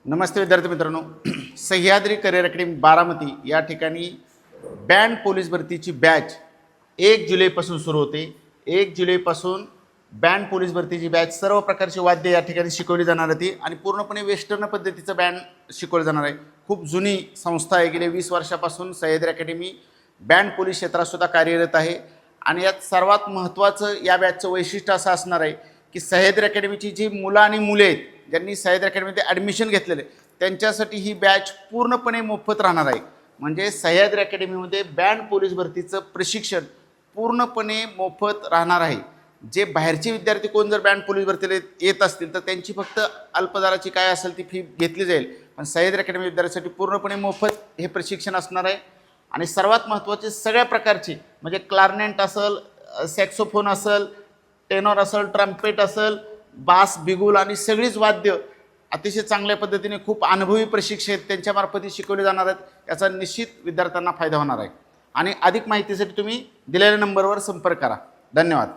नमस्ते विद्यार्थी मित्रांनो. Sahyadri career academy Baramati या ठिकाणी बँड पोलीस भरतीची बॅच 1 जुलैपासून सुरू होते. 1 जुलैपासून बँड पोलीस भरतीची बॅच सर्व प्रकारची वाद्य या ठिकाणी शिकवली जाणार होती आणि पूर्णपणे वेस्टर्न पद्धतीचं बँड शिकवलं जाणार आहे. खूप जुनी संस्था आहे. गेले 20 वर्षापासून सह्याद्री अकॅडमी बँड पोलीस क्षेत्रातसुद्धा कार्यरत आहे आणि यात सर्वात महत्त्वाचं या बॅचचं वैशिष्ट्य असं असणार आहे की सह्याद्री अकॅडमीची जी मुलं आणि मुले आहेत ज्यांनी सह्याद्री अकॅडमीमध्ये ॲडमिशन घेतलेलं आहे त्यांच्यासाठी ही बॅच पूर्णपणे मोफत राहणार आहे. म्हणजे सह्याद्री अकॅडमीमध्ये बँड पोलीस भरतीचं प्रशिक्षण पूर्णपणे मोफत राहणार आहे. जे बाहेरचे विद्यार्थी कोण जर बँड पोलीस भरतीला येत असतील तर त्यांची फक्त अल्पदराची काय असेल ती फी घेतली जाईल, पण सह्याद्री अकॅडमी विद्यार्थ्यांसाठी पूर्णपणे मोफत हे प्रशिक्षण असणार आहे. आणि सर्वात महत्त्वाचे सगळ्या प्रकारचे म्हणजे क्लारनेट असेल, सॅक्सोफोन असेल, टेनॉर असेल, ट्रम्पेट असेल, बास, बिगुल आणि सगळीच वाद्य अतिशय चांगल्या पद्धतीने खूप अनुभवी प्रशिक्षक त्यांच्यामार्फत शिकवले जाणार आहेत. याचा निश्चित विद्यार्थ्यांना फायदा होणार आहे. आणि अधिक माहितीसाठी तुम्ही दिलेल्या नंबरवर संपर्क करा. धन्यवाद.